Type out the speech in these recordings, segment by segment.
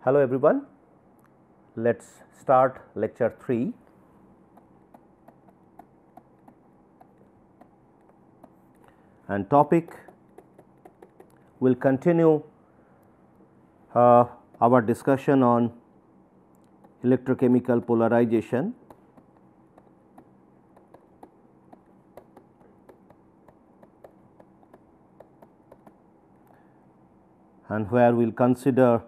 Hello everyone, let us start lecture 3. And topic will continue our discussion on electrochemical polarization. And where we will consider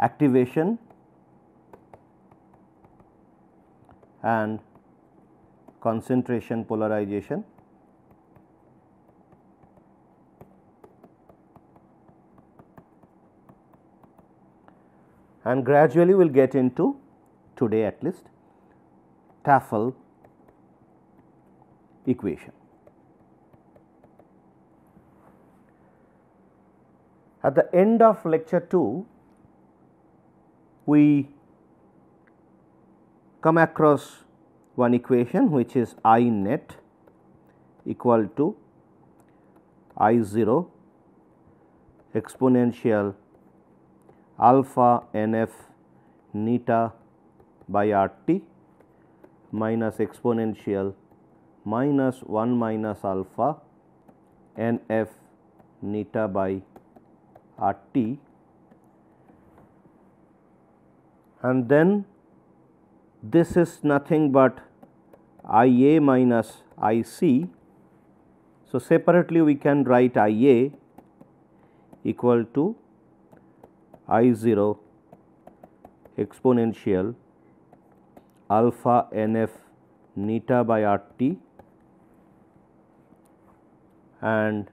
activation and concentration polarization. And gradually we will get into, today at least, Tafel equation. At the end of lecture 2, we come across one equation which is I net equal to I 0 exponential alpha n f neta by r t minus exponential minus 1 minus alpha n f neta by r t, and then this is nothing but I a minus I c. So, separately we can write I a equal to I 0 exponential alpha n f neta by r t and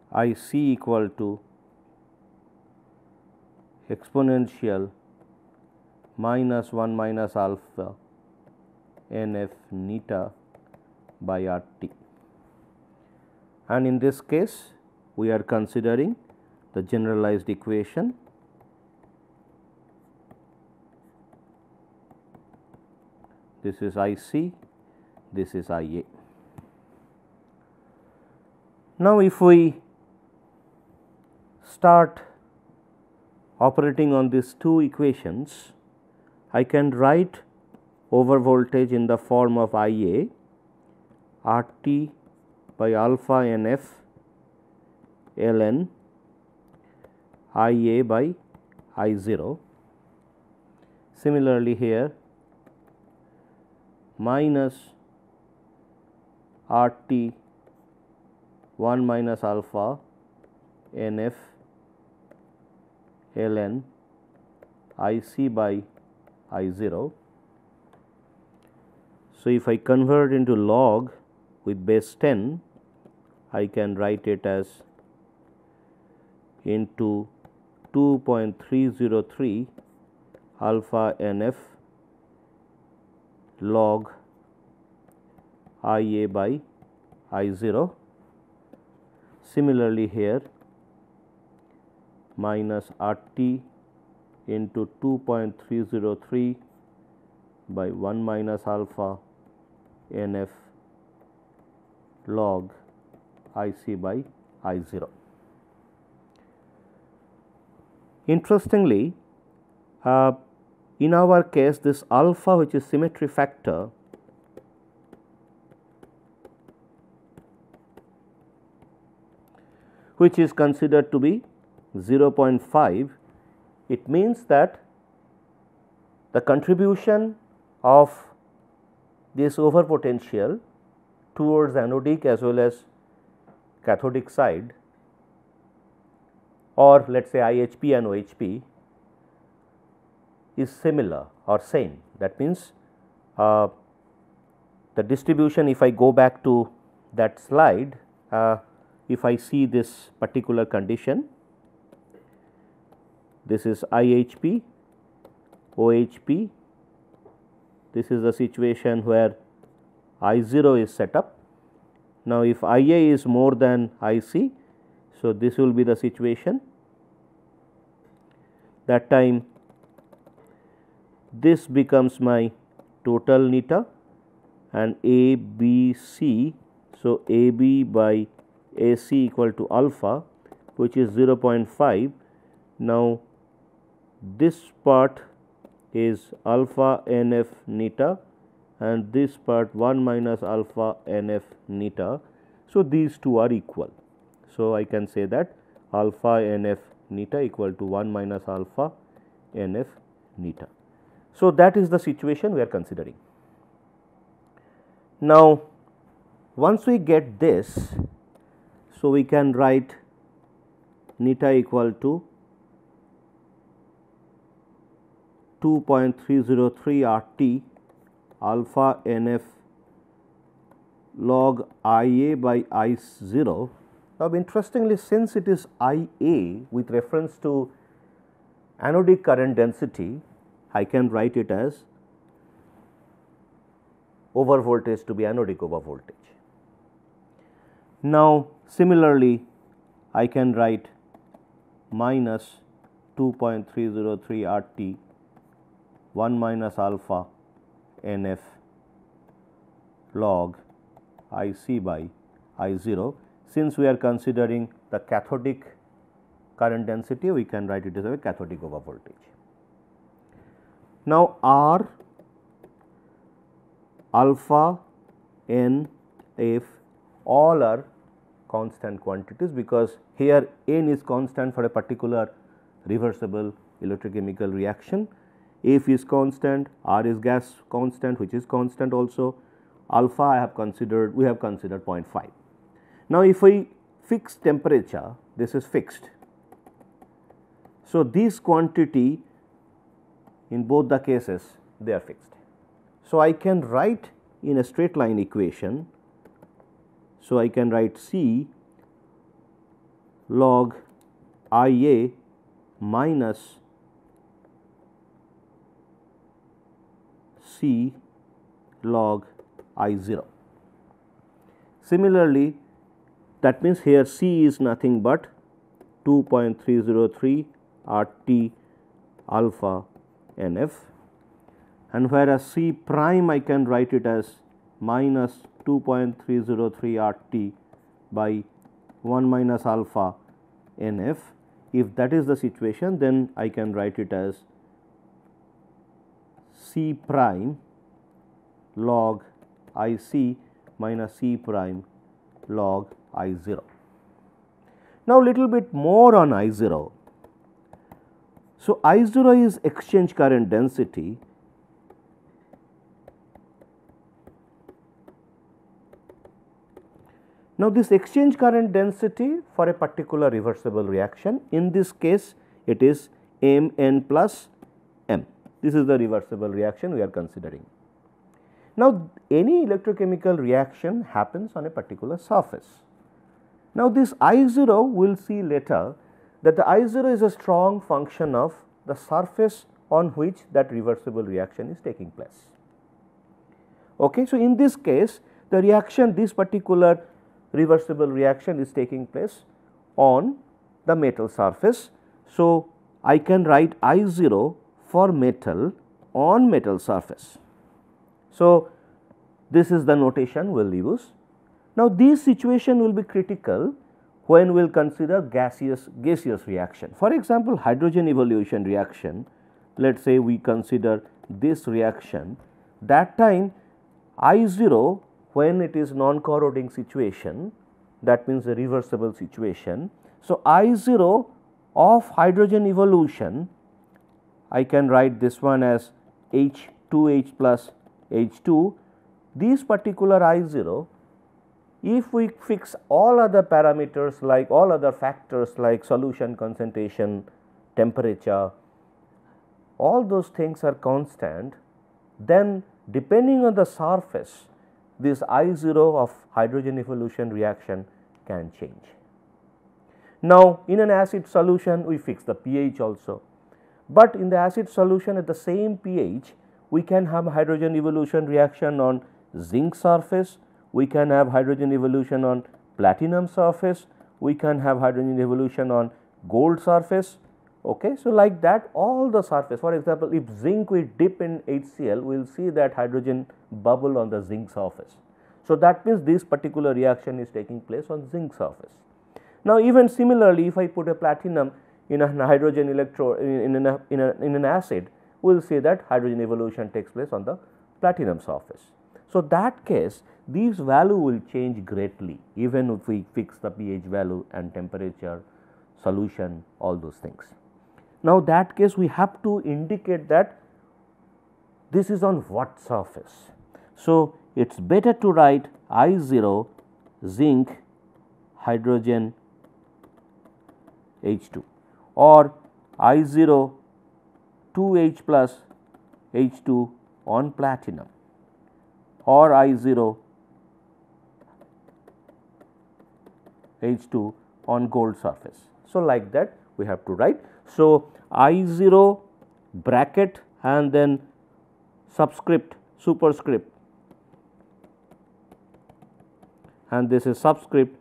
I c equal to exponential minus 1 minus alpha n f neta by r t. And in this case we are considering the generalized equation this is I c, this is I a. Now, if we start operating on these two equations, I can write over voltage in the form of I a R t by alpha n f ln I a by I 0. Similarly, here minus R t 1 minus alpha n f ln I c by I 0. So, if I convert into log with base 10, I can write it as into 2.303 alpha n f log I a by I 0. Similarly, here minus R t into 2.303 by 1 minus alpha n f log I c by I 0. Interestingly, in our case this alpha, which is symmetry factor, which is considered to be 0.5, it means that the contribution of this overpotential towards anodic as well as cathodic side, or let us say IHP and OHP, is similar or same. That means, the distribution, if I go back to that slide, if I see this particular condition, this is IHP, OHP, this is the situation where I 0 is set up. Now, if I a is more than I c, so this will be the situation. That time this becomes my total neta and A B C. So, A B by A C equal to alpha. which is 0.5. Now, this part is alpha NF neta and this part 1 minus alpha NF neta. So, these two are equal. So, I can say that alpha NF neta equal to 1 minus alpha NF neta. So, that is the situation we are considering. Now, once we get this, so we can write neta equal to 2.303 RT alpha NF log IA by I 0. Now, interestingly, since it is IA with reference to anodic current density, I can write it as over voltage to be anodic over voltage. Now, similarly, I can write minus 2.303 RT 1 minus alpha NF log IC by I 0. Since we are considering the cathodic current density, we can write it as a cathodic over voltage. Now, R, alpha, N, F all are constant quantities, because here N is constant for a particular reversible electrochemical reaction, F is constant, R is gas constant which is constant also, alpha I have considered, we have considered 0.5. Now, if we fix temperature, this is fixed. So, this quantity in both the cases they are fixed. So, I can write in a straight line equation. So, I can write C log IA minus C log I 0. Similarly, that means here C is nothing but 2.303 RT alpha NF, and whereas C prime I can write it as minus 2.303 RT by 1 minus alpha NF. If that is the situation, then I can write it as C prime log IC minus C prime log I 0. Now, little bit more on I 0. So, I 0 is exchange current density. Now, this exchange current density for a particular reversible reaction, in this case it is Mn plus M. This is the reversible reaction we are considering. Now, any electrochemical reaction happens on a particular surface. Now, this I 0 we will see later that the I 0 is a strong function of the surface on which that reversible reaction is taking place. Okay. So, in this case the reaction, this particular reversible reaction is taking place on the metal surface. So, I can write I 0 for metal on metal surface. So, this is the notation we will use. Now, this situation will be critical when we will consider gaseous reaction. For example, hydrogen evolution reaction, let us say we consider this reaction, that time I 0 when it is non-corroding situation, that means a reversible situation. So, I 0 of hydrogen evolution, I can write this one as H2H plus H2. This particular I 0, if we fix all other parameters like all other factors like solution concentration, temperature, all those things are constant, then depending on the surface, this I 0 of hydrogen evolution reaction can change. Now, in an acid solution we fix the pH also, but in the acid solution at the same pH we can have hydrogen evolution reaction on zinc surface, we can have hydrogen evolution on platinum surface, we can have hydrogen evolution on gold surface. Okay. So, like that all the surface, for example, if zinc we dip in HCl, we will see that hydrogen bubble on the zinc surface. So, that means this particular reaction is taking place on zinc surface. Now, even similarly, if I put a platinum in a hydrogen electrode in an acid, we will say that hydrogen evolution takes place on the platinum surface. So, that case these value will change greatly even if we fix the pH value and temperature, solution, all those things. Now, that case we have to indicate that this is on what surface. So, it is better to write I0 zinc hydrogen H2 or I0 2H plus H2 on platinum or I0 H2 on gold surface. So, like that we have to write. So, I0 bracket and then subscript superscript and this is subscript.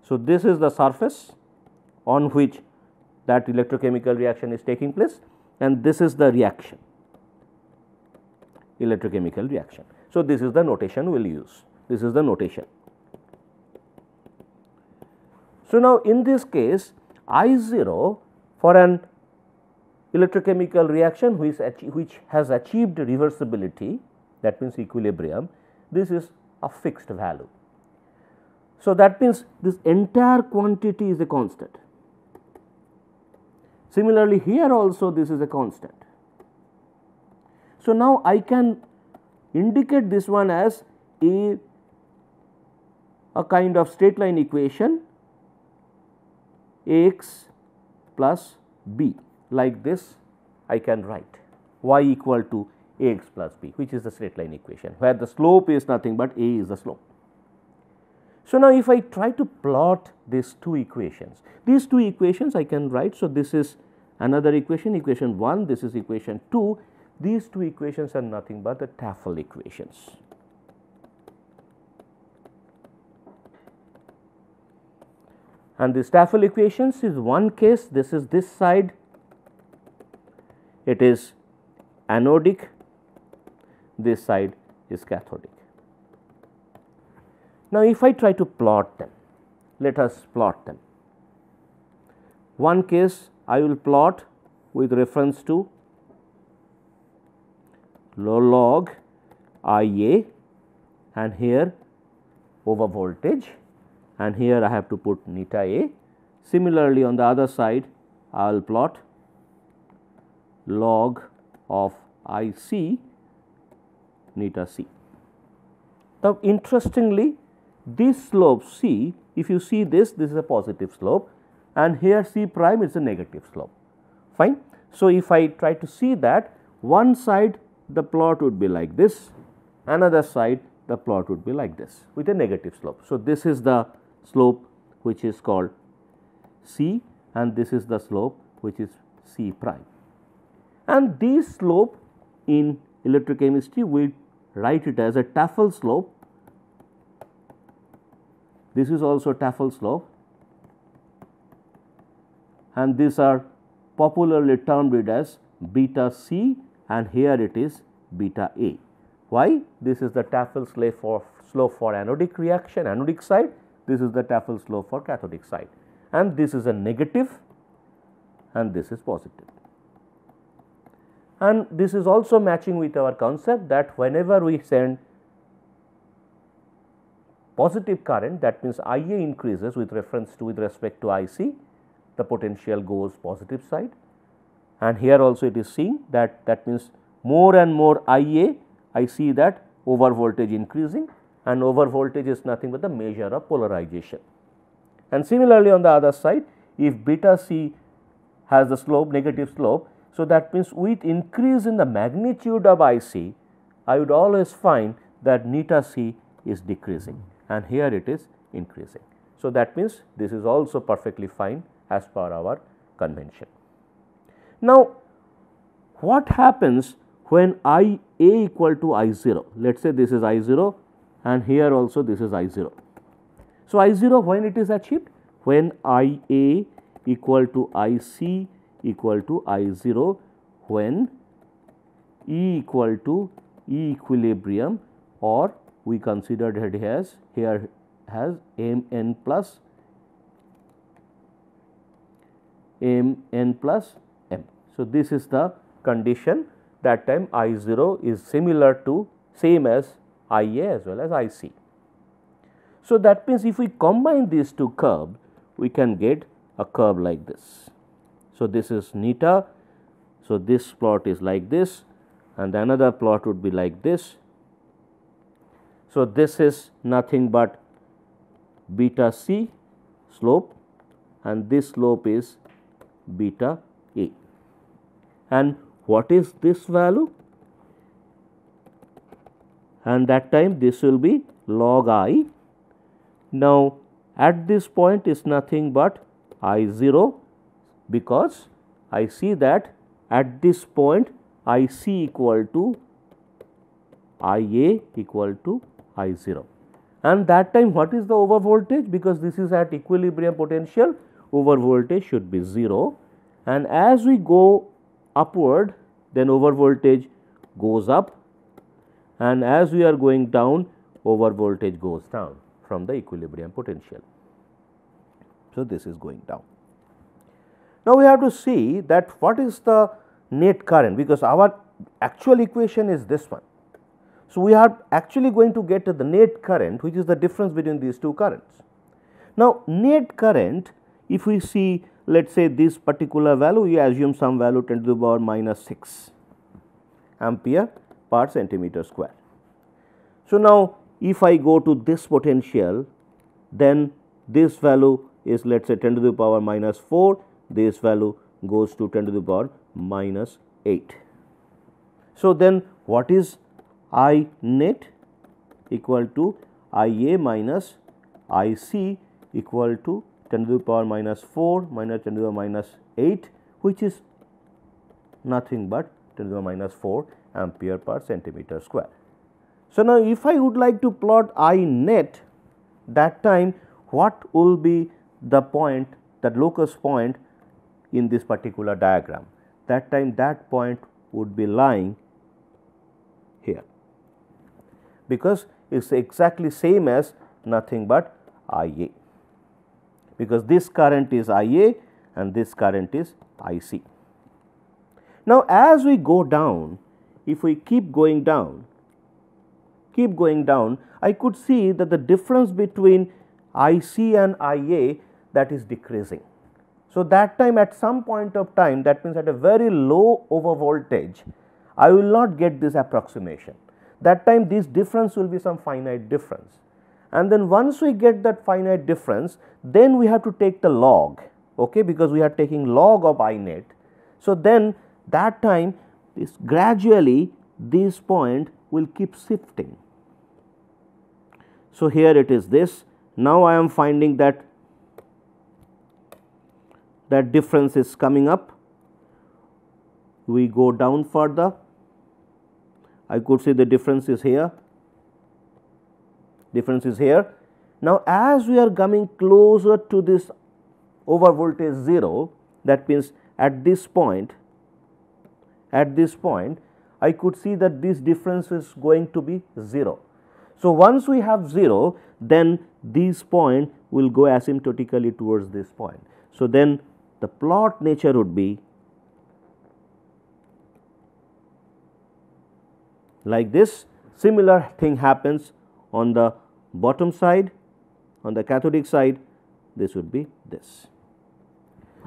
So, this is the surface on which that electrochemical reaction is taking place and this is the reaction, electrochemical reaction. So, this is the notation we will use, this is the notation. So, now in this case I0 for an electrochemical reaction which has achieved reversibility, that means equilibrium, this is a fixed value. So, that means this entire quantity is a constant. Similarly, here also this is a constant. So, now I can indicate this one as a kind of straight line equation Ax plus b, like this I can write y equal to Ax plus b, which is the straight line equation where the slope is nothing but A is the slope. So, now if I try to plot these two equations, these two equations I can write. So, this is another equation, equation 1, this is equation 2, these two equations are nothing but the Tafel equations. And this Tafel equations is one case, this is this side, it is anodic, this side is cathodic. Now, if I try to plot them, let us plot them. One case I will plot with reference to log IA and here over voltage and here I have to put neta A. Similarly, on the other side I will plot log of IC neta C. Now, interestingly, this slope C, if you see this is a positive slope and here C prime is a negative slope, fine. So, if I try to see that, one side the plot would be like this, another side the plot would be like this with a negative slope. So, this is the slope which is called C and this is the slope which is C prime. And this slope in electrochemistry we write it as a Tafel slope. This is also Tafel slope and these are popularly termed it as beta C and here it is beta A. Why? This is the Tafel slope for anodic reaction, anodic side, this is the Tafel slope for cathodic side and this is a negative and this is positive. And this is also matching with our concept that whenever we send positive current, that means IA increases with respect to IC, the potential goes positive side and here also it is seen that means more and more IA, I see that over voltage increasing and over voltage is nothing but the measure of polarization. And similarly, on the other side, if beta C has the slope negative slope, so that means with increase in the magnitude of IC, I would always find that neta C is decreasing and here it is increasing. So, that means this is also perfectly fine as per our convention. Now, what happens when IA equal to I0? Let us say this is I0 and here also this is I0. So, I0 when it is achieved? When IA equal to IC equal to I0, when E equal to E equilibrium or we considered it as here as mn plus m. So, this is the condition, that time I0 is similar to same as IA as well as IC. So, that means if we combine these two curves, we can get a curve like this. So, this is neta. So, this plot is like this and another plot would be like this. So, this is nothing but beta c slope and this slope is beta a. And what is this value? And that time this will be log I. Now, at this point is nothing but I0, because I see that at this point IC equal to IA equal to I0. And that time what is the over voltage? Because this is at equilibrium potential, over voltage should be 0, and as we go upward then over voltage goes up, and as we are going down over voltage goes down from the equilibrium potential. So, this is going down. Now, we have to see that what is the net current, because our actual equation is this one. So, we are actually going to get to the net current, which is the difference between these two currents. Now, net current, if we see, let us say this particular value, we assume some value 10 to the power minus 6 ampere per centimeter square. So, now if I go to this potential, then this value is let us say 10 to the power minus 4, this value goes to 10 to the power minus 8. So, then what is I net? Equal to IA minus IC equal to 10 to the power minus 4 minus 10 to the power minus 8, which is nothing but 10 to the power minus 4 ampere per centimeter square. So, now if I would like to plot I net, that time what will be the point, that locus point in this particular diagram? That time that point would be lying here, because it is exactly same as nothing but IA, because this current is IA and this current is IC. Now, as we go down, if we keep going down, I could see that the difference between IC and IA, that is decreasing. So, that time at some point of time, that means at a very low over voltage, I will not get this approximation. That time this difference will be some finite difference, and then once we get that finite difference, then we have to take the log, okay, because we are taking log of I net. So, then that time this gradually this point will keep shifting. So, here it is this. Now, I am finding that difference is coming up. We go down further, I could see the difference is here, Now, as we are coming closer to this over voltage 0, that means at this point, I could see that this difference is going to be 0. So, once we have 0, then this point will go asymptotically towards this point. So, then the plot nature would be like this. Similar thing happens on the bottom side, on the cathodic side, this would be this.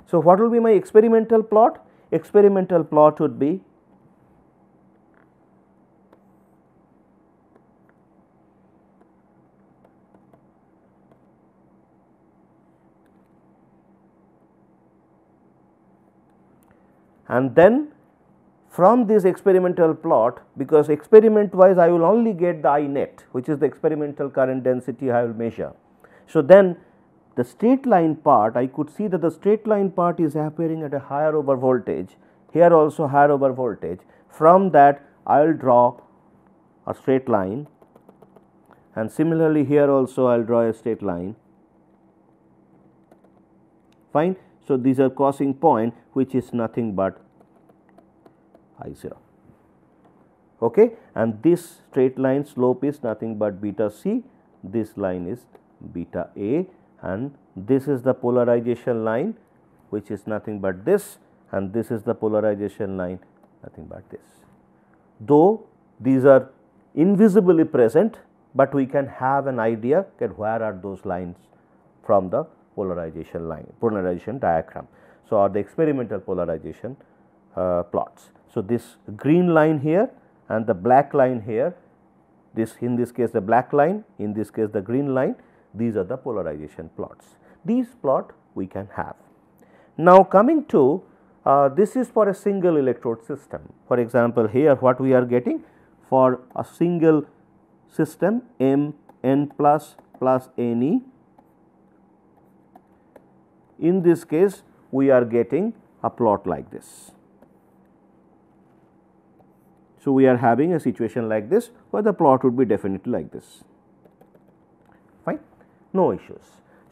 So, what will be my experimental plot? Experimental plot would be and then from this experimental plot, because experiment wise I will only get the I net, which is the experimental current density I will measure. So, then the straight line part, I could see that the straight line part is appearing at a higher over voltage, here also higher over voltage. From that I will draw a straight line, and similarly here also I will draw a straight line, fine. So, these are crossing point, which is nothing but I0, okay, and this straight line slope is nothing but beta c, this line is beta A, and this is the polarization line, which is nothing but this, and this is the polarization line, nothing but this. Though these are invisibly present, but we can have an idea that where are those lines from the polarization line, polarization diagram. So, are the experimental polarization plots. So, this green line here and the black line here, this in this case the black line, in this case the green line, these are the polarization plots. These plot we can have. Now, coming to this is for a single electrode system. For example, here what we are getting for a single system M n plus Ne. In this case, we are getting a plot like this. So, we are having a situation like this where the plot would be definitely like this, fine, no issues.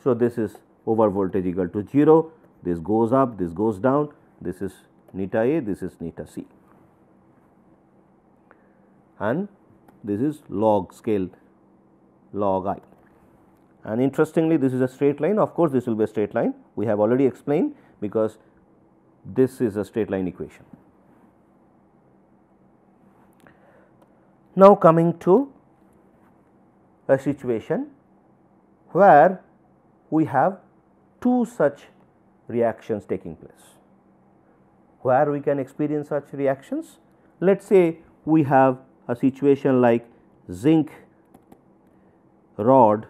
So, this is over voltage equal to 0, this goes up, this goes down, this is neta A, this is neta C, and this is log scale log I. And interestingly, this is a straight line. Of course, this will be a straight line, we have already explained, because this is a straight line equation. Now, coming to a situation where we have two such reactions taking place. Where we can experience such reactions? Let us say we have a situation like zinc rod,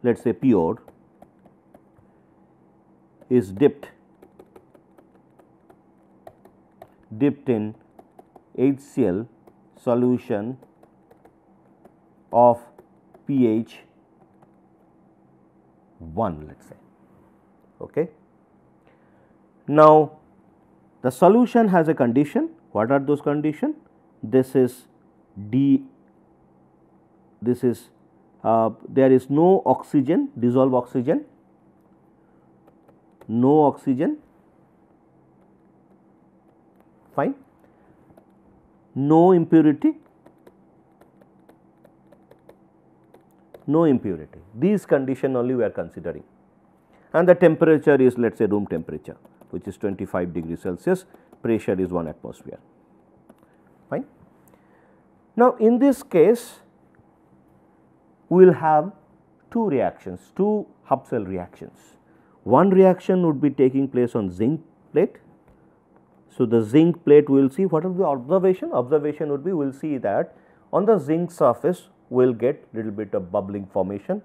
let us say pure, is dipped in HCl solution of pH 1, let us say. Okay. Now, the solution has a condition. What are those conditions? This is this is there is no oxygen, dissolved oxygen, no oxygen, fine, no impurity, no impurity. These conditions only we are considering, and the temperature is, let us say, room temperature, which is 25 degrees Celsius, pressure is 1 atmosphere, fine. Now, in this case we will have two reactions, two Hubsel reactions. One reaction would be taking place on zinc plate. So, the zinc plate we will see what is the observation? Observation would be, we will see that on the zinc surface we will get little bit of bubbling formation,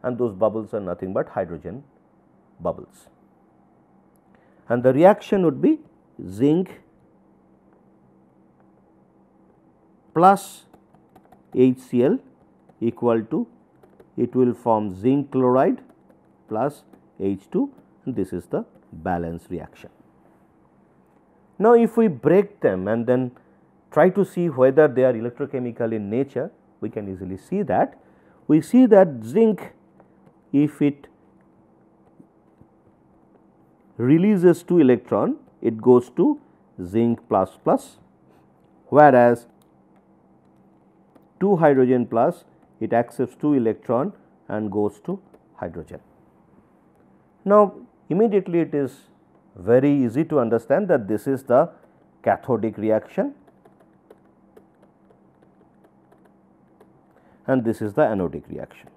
and those bubbles are nothing but hydrogen bubbles. And the reaction would be zinc plus HCl equal to, it will form zinc chloride plus H2, and this is the balance reaction. Now, if we break them and then try to see whether they are electrochemical in nature, we can easily see that. We see that zinc, if it releases 2 electron, it goes to zinc plus plus, whereas 2 hydrogen plus, it accepts 2 electron and goes to hydrogen. Now, immediately it is very easy to understand that this is the cathodic reaction and this is the anodic reaction.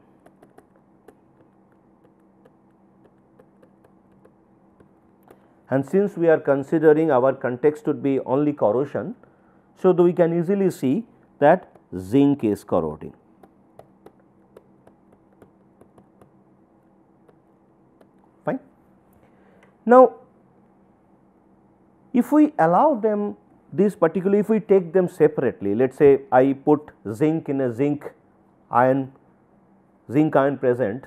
And since we are considering our context would be only corrosion, so we can easily see that zinc is corroding. Fine. Now, if we allow them these, particularly if we take them separately, let us say I put zinc in a zinc ion present,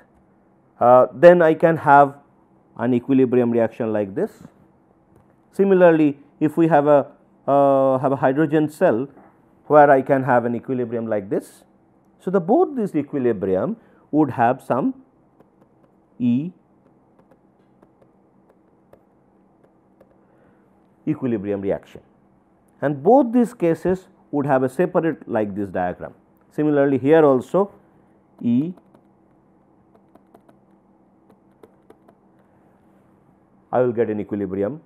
then I can have an equilibrium reaction like this. Similarly, if we have a hydrogen cell where I can have an equilibrium like this. So, the both this equilibrium would have some equilibrium reaction, and both these cases would have a separate like this diagram. Similarly, here also I will get an equilibrium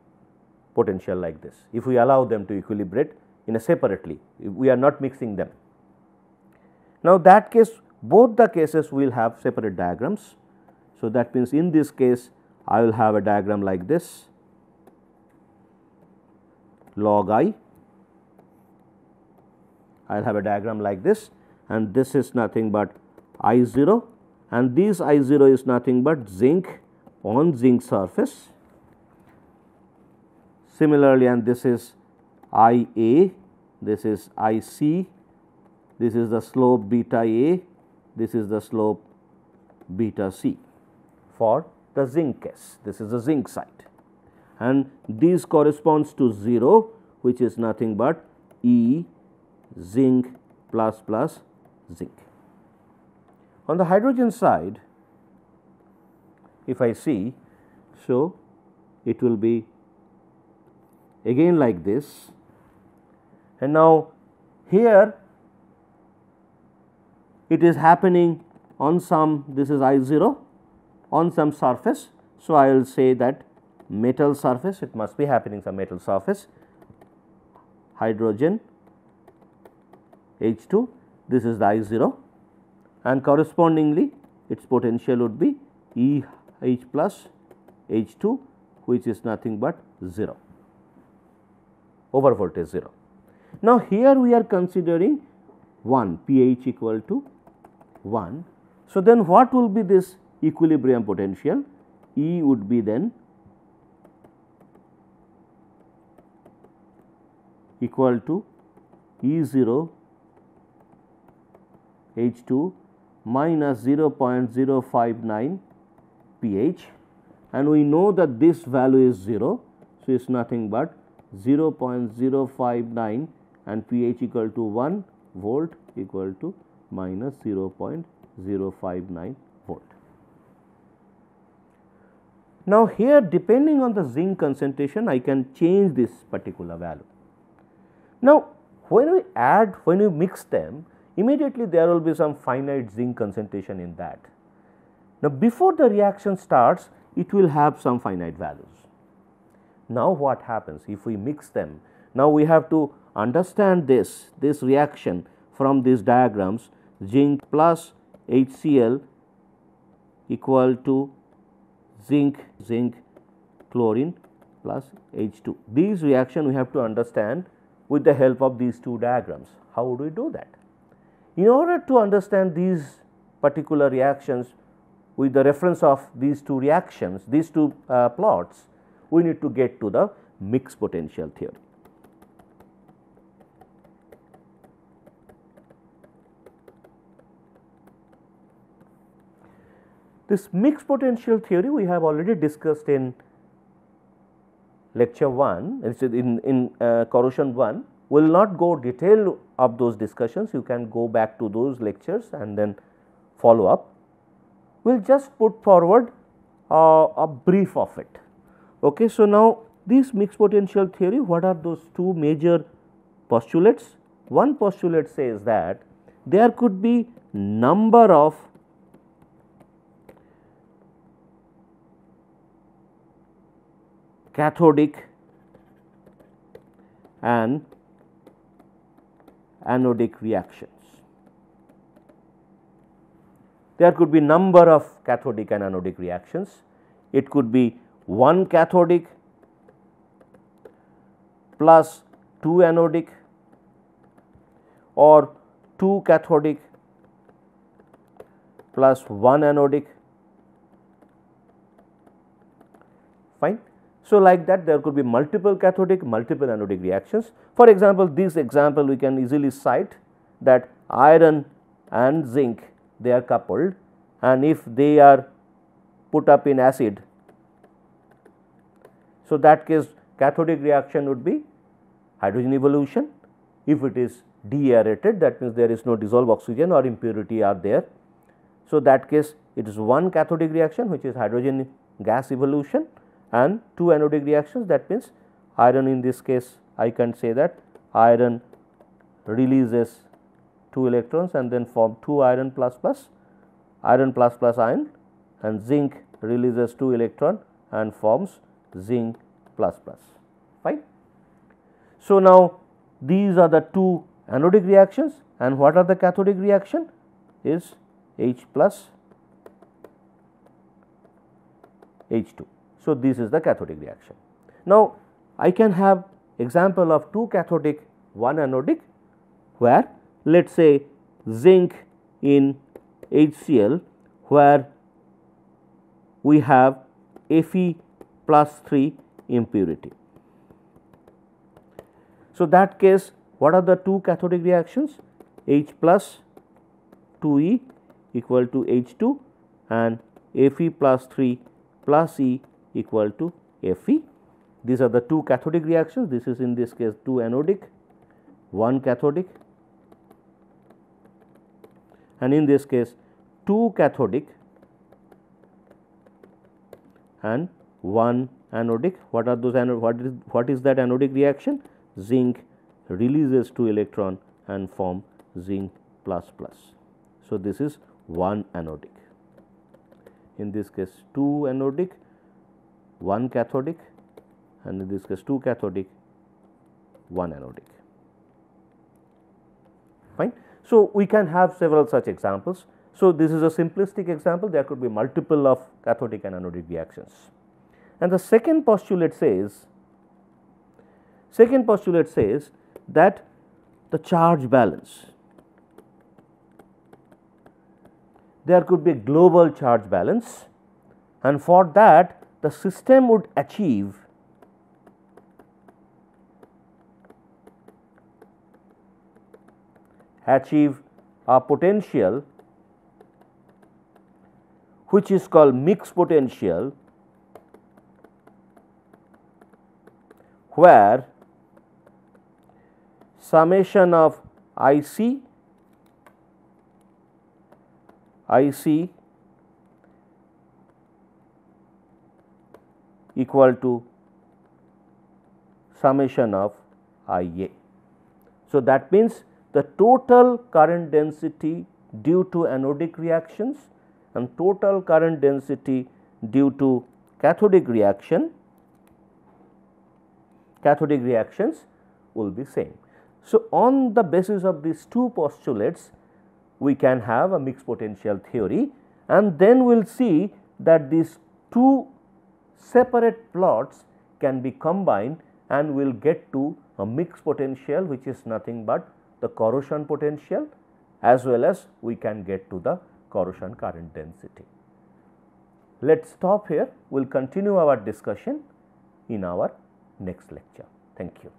potential like this, if we allow them to equilibrate in a separately, we are not mixing them. Now, that case, both the cases will have separate diagrams. So, that means in this case I will have a diagram like this, log I will have a diagram like this, and this is nothing but I 0, and this I 0 is nothing but zinc on zinc surface. Similarly, and this is I A, this is I C, this is the slope beta A, this is the slope beta C for the zinc case. This is the zinc side, and this corresponds to 0, which is nothing but E zinc plus plus zinc. On the hydrogen side, if I see, so it will be again like this, and now here it is happening on some, this is I 0 on some surface. So, I will say that metal surface, it must be happening some metal surface, hydrogen H 2, this is the I 0, and correspondingly its potential would be E H plus H 2, which is nothing but 0 over voltage 0. Now, here we are considering 1, pH equal to 1. So, then what will be this equilibrium potential? E would be then equal to E 0 H 2 minus 0.059 pH, and we know that this value is 0. So, it is nothing but 0.059 and pH equal to 1 volt equal to minus 0.059 volt. Now, here depending on the zinc concentration, I can change this particular value. Now, when we add, when we mix them, immediately there will be some finite zinc concentration in that. Now, before the reaction starts, it will have some finite values. Now, what happens if we mix them? Now, we have to understand this reaction from these diagrams, zinc plus HCl equal to zinc chlorine plus H2. These reaction we have to understand with the help of these two diagrams. How would we do that? In order to understand these particular reactions with the reference of these two reactions, these two plots, we need to get to the mixed potential theory. This mixed potential theory we have already discussed in lecture 1, in corrosion 1. We will not go detail of those discussions, you can go back to those lectures and then follow up. We will just put forward a brief of it. Okay. So, now this mixed potential theory, what are those two major postulates? One postulate says that there could be number of cathodic and anodic reactions. There could be number of cathodic and anodic reactions. It could be 1 cathodic plus 2 anodic, or 2 cathodic plus 1 anodic, fine. So, like that there could be multiple cathodic, multiple anodic reactions. For example, this example we can easily cite that iron and zinc, they are coupled, and if they are put up in acid, so that case cathodic reaction would be hydrogen evolution. If it is deaerated, that means there is no dissolved oxygen or impurity are there. So, that case it is 1 cathodic reaction, which is hydrogen gas evolution, and 2 anodic reactions, that means iron, in this case I can say that iron releases 2 electrons and then form 2 iron plus plus iron, and zinc releases 2 electron and forms zinc plus plus, fine. So, now these are the two anodic reactions, and what are the cathodic reaction is H plus H2. So, this is the cathodic reaction. Now, I can have example of two cathodic, one anodic, where let us say zinc in HCl, where we have Fe plus 3 impurity. So, that case, what are the two cathodic reactions? H plus 2E equal to H2 and Fe plus 3 plus E equal to Fe. These are the two cathodic reactions. This is in this case two anodic, one cathodic, and in this case two cathodic and one anodic. What are those anodic? What is that anodic reaction? Zinc releases 2 electron and form zinc plus plus. So, this is one anodic. In this case 2 anodic, 1 cathodic, and in this case 2 cathodic, 1 anodic, fine. So, we can have several such examples. So, this is a simplistic example, there could be multiple of cathodic and anodic reactions. And the second postulate says that the charge balance, there could be a global charge balance, and for that the system would achieve a potential which is called mixed potential, where summation of IC equal to summation of IA. So, that means the total current density due to anodic reactions and total current density due to cathodic reactions will be same. So, on the basis of these two postulates, we can have a mixed potential theory, and then we will see that these two separate plots can be combined and we will get to a mixed potential, which is nothing but the corrosion potential, as well as we can get to the corrosion current density. Let us stop here, we will continue our discussion in our next lecture. Thank you.